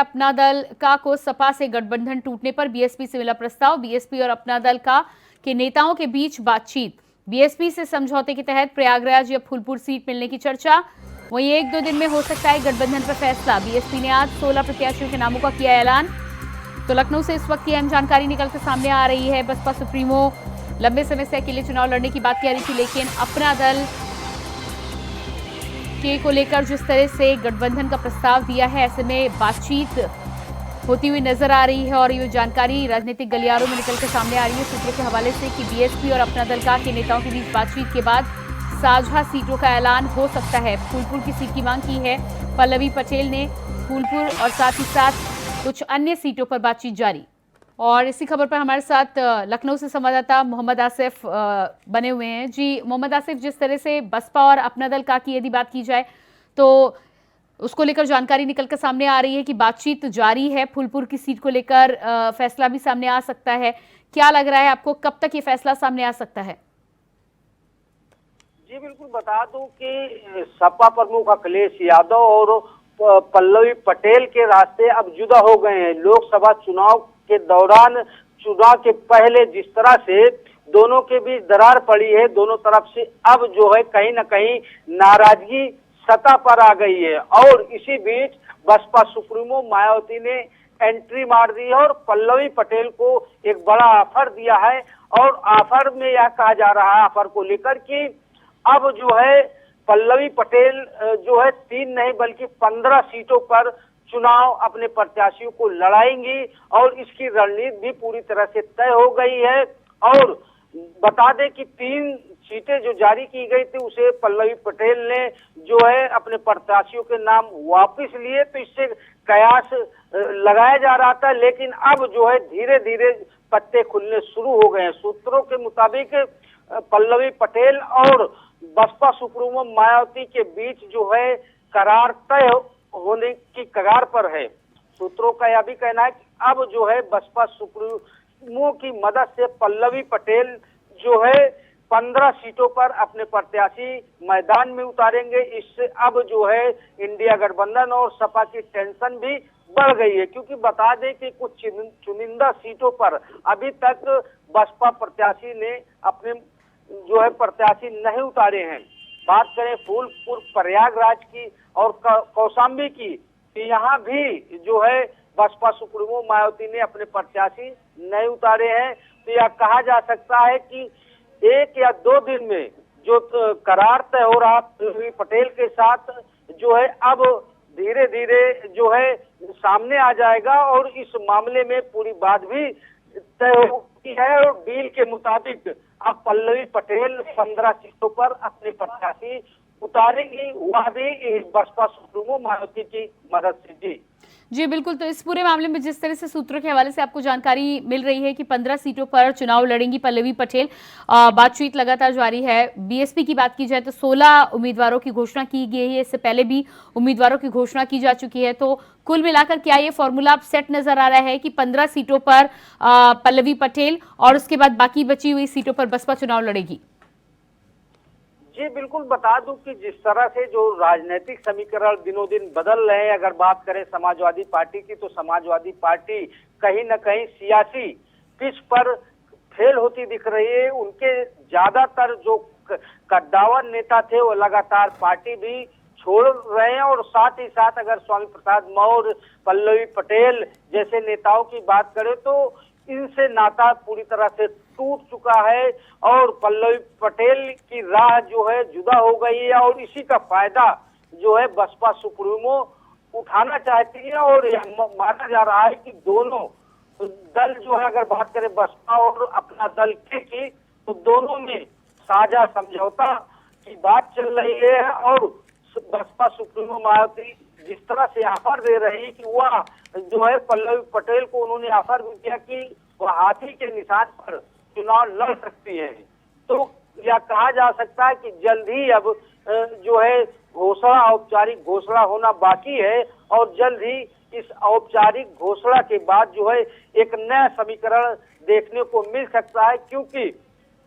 अपना दल का को सपा से गठबंधन टूटने पर बीएसपी से मिला प्रस्ताव। बीएसपी और अपना दल का के नेताओं के बीच बातचीत। बीएसपी से समझौते के तहत प्रयागराज या फूलपुर सीट मिलने की चर्चा। वहीं 1-2 दिन में हो सकता है गठबंधन पर फैसला। बीएसपी ने आज 16 प्रत्याशियों के नामों का किया ऐलान। तो लखनऊ से इस वक्त की अहम जानकारी निकलकर सामने आ रही है। बसपा सुप्रीमो लंबे समय से अकेले चुनाव लड़ने की बात कह रही थी, लेकिन अपना दल के को लेकर जिस तरह से गठबंधन का प्रस्ताव दिया है, ऐसे में बातचीत होती हुई नजर आ रही है। और ये जानकारी राजनीतिक गलियारों में निकलकर सामने आ रही है सूत्रों के हवाले से कि बीएसपी और अपना दल के नेताओं के बीच बातचीत के बाद साझा सीटों का ऐलान हो सकता है। फूलपुर की सीट की मांग की है पल्लवी पटेल ने। फूलपुर और साथ ही साथ कुछ अन्य सीटों पर बातचीत जारी। और इसी खबर पर हमारे साथ लखनऊ से संवाददाता मोहम्मद आसिफ बने हुए हैं। जी मोहम्मद आसिफ, जिस तरह से बसपा और अपना दल की यदि बात की जाए तो उसको लेकर जानकारी निकलकर सामने आ रही है कि बातचीत जारी है। फूलपुर की सीट को लेकर फैसला भी सामने आ सकता है। क्या लग रहा है आपको, कब तक ये फैसला सामने आ सकता है? जी बिल्कुल, बता दूं कि सपा प्रमुख अखिलेश यादव और पल्लवी पटेल के रास्ते अब जुदा हो गए हैं। लोकसभा चुनाव के दौरान, चुनाव के पहले जिस तरह से दोनों के बीच दरार पड़ी है, दोनों तरफ से अब जो है कहीं ना कहीं नाराजगी सतह पर आ गई है। और इसी बीच बसपा सुप्रीमो मायावती ने एंट्री मार दी है और पल्लवी पटेल को एक बड़ा ऑफर दिया है। और ऑफर में यह कहा जा रहा है, ऑफर को लेकर कि अब जो है पल्लवी पटेल जो है 3 नहीं बल्कि 15 सीटों पर चुनाव अपने प्रत्याशियों को लड़ाएंगी। और इसकी रणनीति भी पूरी तरह से तय हो गई है। और बता दें कि 3 सीटें जो जारी की गई थी उसे पल्लवी पटेल ने जो है अपने प्रत्याशियों के नाम वापस लिए, तो इससे कयास लगाया जा रहा था। लेकिन अब जो है धीरे धीरे पत्ते खुलने शुरू हो गए हैं। सूत्रों के मुताबिक पल्लवी पटेल और बसपा सुप्रीमो मायावती के बीच जो है करार तय होने की कगार पर है। सूत्रों का यह भी कहना है कि अब जो है बसपा सुप्रीमो की मदद से पल्लवी पटेल जो है 15 सीटों पर अपने प्रत्याशी मैदान में उतारेंगे। इससे अब जो है इंडिया गठबंधन और सपा की टेंशन भी बढ़ गई है, क्योंकि बता दें कि कुछ चुनिंदा सीटों पर अभी तक बसपा प्रत्याशी ने अपने जो है प्रत्याशी नहीं उतारे हैं। बात करें फूलपुर प्रयागराज की और कौशाम्बी की, तो यहाँ भी जो है बसपा सुप्रीमो मायावती ने अपने प्रत्याशी नहीं उतारे हैं। तो यह कहा जा सकता है कि 1 या 2 दिन में जो करार तय हो रहा पल्लवी पटेल के साथ जो है अब धीरे धीरे जो है सामने आ जाएगा। और इस मामले में पूरी बात भी तय हो गई है। और डील के मुताबिक अब पल्लवी पटेल 15 सीटों पर अपने प्रत्याशी उतारेंगी, वह भी बसपा सुप्रीमो मायावती की मदद से। जी बिल्कुल। तो इस पूरे मामले में जिस तरह से सूत्रों के हवाले से आपको जानकारी मिल रही है कि 15 सीटों पर चुनाव लड़ेंगी पल्लवी पटेल, बातचीत लगातार जारी है। बीएसपी की बात की जाए तो 16 उम्मीदवारों की घोषणा की गई है। इससे पहले भी उम्मीदवारों की घोषणा की जा चुकी है। तो कुल मिलाकर क्या ये फॉर्मूला अब सेट नजर आ रहा है कि 15 सीटों पर पल्लवी पटेल और उसके बाद बाकी बची हुई सीटों पर बसपा चुनाव लड़ेगी? जी बिल्कुल, बता दूं कि जिस तरह से जो राजनीतिक समीकरण दिनों दिन बदल रहे हैं, अगर बात करें समाजवादी पार्टी की, तो समाजवादी पार्टी कहीं न कहीं सियासी पिच पर फेल होती दिख रही है। उनके ज्यादातर जो कद्दावर नेता थे वो लगातार पार्टी भी छोड़ रहे हैं। और साथ ही साथ अगर स्वामी प्रसाद मौर्य, पल्लवी पटेल जैसे नेताओं की बात करें तो इनसे नाता पूरी तरह से टूट चुका है। और पल्लवी पटेल की राह जो है जुदा हो गई है। और इसी का फायदा जो है बसपा सुप्रीमो उठाना चाहती है। और यह माना जा रहा है कि दोनों दल जो है, अगर बात करें बसपा और अपना दल की, तो दोनों में साझा समझौता की बात चल रही है। और बसपा सुप्रीमो मायावती जिस तरह से ऑफर दे रही है कि वह जो है पल्लवी पटेल को उन्होंने ऑफर भी किया कि वह हाथी के निशान पर चुनाव लड़ सकती है। तो यह कहा जा सकता है कि जल्द ही अब जो है घोषणा, औपचारिक घोषणा होना बाकी है। और जल्द ही इस औपचारिक घोषणा के बाद जो है एक नया समीकरण देखने को मिल सकता है, क्योंकि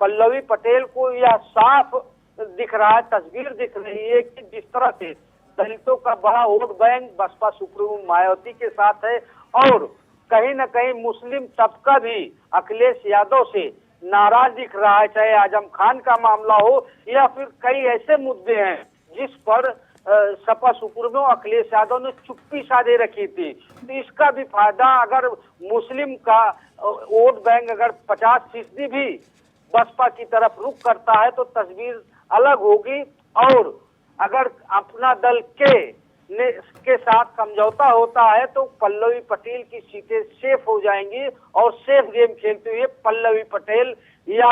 पल्लवी पटेल को यह साफ दिख रहा है, तस्वीर दिख रही है कि जिस तरह से दलितों का बड़ा vote bank Basapa supremo Mayawati के साथ है और कहीं न कहीं मुस्लिम तबका भी अखिलेश यादव से नाराज दिख रहा है, चाहे आजम खान का मामला हो या फिर कई ऐसे मुद्दे हैं जिस पर सपा सुप्रीमो अखिलेश यादव ने चुप्पी साधे रखी थी। तो इसका भी फायदा अगर मुस्लिम का वोट बैंक अगर 50% भी बसपा की तरफ रुख करता है तो तस्वीर अलग होगी और अगर अपना दल के साथ समझौता होता है तो पल्लवी पटेल की सीटें सेफ हो जाएंगी और सेफ गेम खेलते हुए पल्लवी पटेल या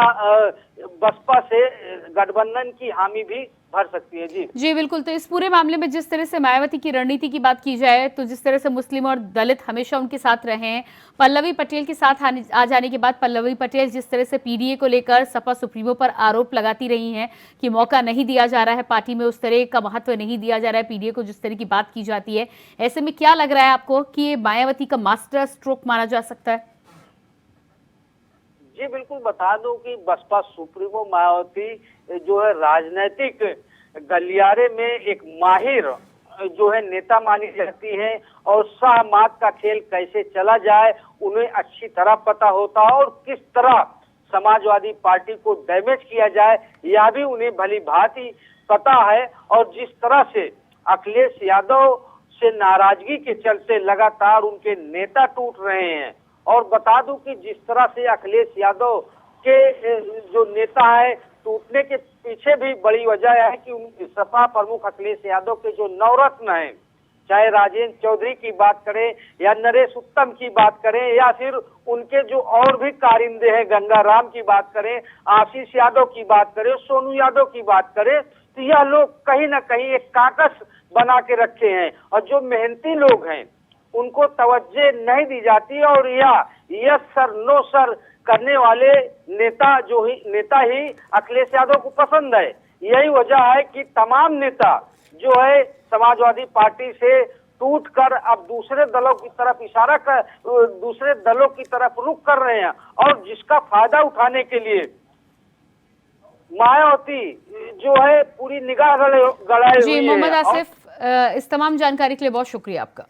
बसपा से गठबंधन की हामी भी भर सकती है। जी बिल्कुल। तो इस पूरे मामले में जिस तरह से मायावती की रणनीति की बात की जाए तो जिस तरह से मुस्लिम और दलित हमेशा उनके साथ रहे हैं, पल्लवी पटेल के साथ आ जाने के बाद पल्लवी पटेल जिस तरह से पीडीए को लेकर सपा सुप्रीमो पर आरोप लगाती रही हैं कि मौका नहीं दिया जा रहा है, पार्टी में उस तरह का महत्व नहीं दिया जा रहा है, पीडीए को जिस तरह की बात की जाती है, ऐसे में क्या लग रहा है आपको कि ये मायावती का मास्टर स्ट्रोक माना जा सकता है? जी बिल्कुल, बता दूं कि बसपा सुप्रीमो मायावती जो है राजनीतिक गलियारे में एक माहिर जो है नेता मानी जाती है और शाहमात का खेल कैसे चला जाए उन्हें अच्छी तरह पता होता है और किस तरह समाजवादी पार्टी को डैमेज किया जाए यह भी उन्हें भली भांति पता है। और जिस तरह से अखिलेश यादव से नाराजगी के चलते लगातार उनके नेता टूट रहे हैं और बता दूं कि जिस तरह से अखिलेश यादव के जो नेता है टूटने के पीछे भी बड़ी वजह है कि सपा प्रमुख अखिलेश यादव के जो नवरत्न हैं, चाहे राजेंद्र चौधरी की बात करें या नरेश उत्तम की बात करें या फिर उनके जो और भी कारिंदे हैं, गंगाराम की बात करें, आशीष यादव की बात करें, सोनू यादव की बात करें, तो यह लोग कहीं ना कहीं एक काकस बना के रखे हैं और जो मेहनती लोग हैं उनको तवज्जो नहीं दी जाती और यस सर नो सर करने वाले नेता ही अखिलेश यादव को पसंद है। यही वजह है कि तमाम नेता जो है समाजवादी पार्टी से टूटकर अब दूसरे दलों की तरफ रुख कर रहे हैं और जिसका फायदा उठाने के लिए मायावती जो है पूरी निगाह गड़ाए हुई है। मोहम्मद आसिफ, इस तमाम जानकारी के लिए बहुत शुक्रिया आपका।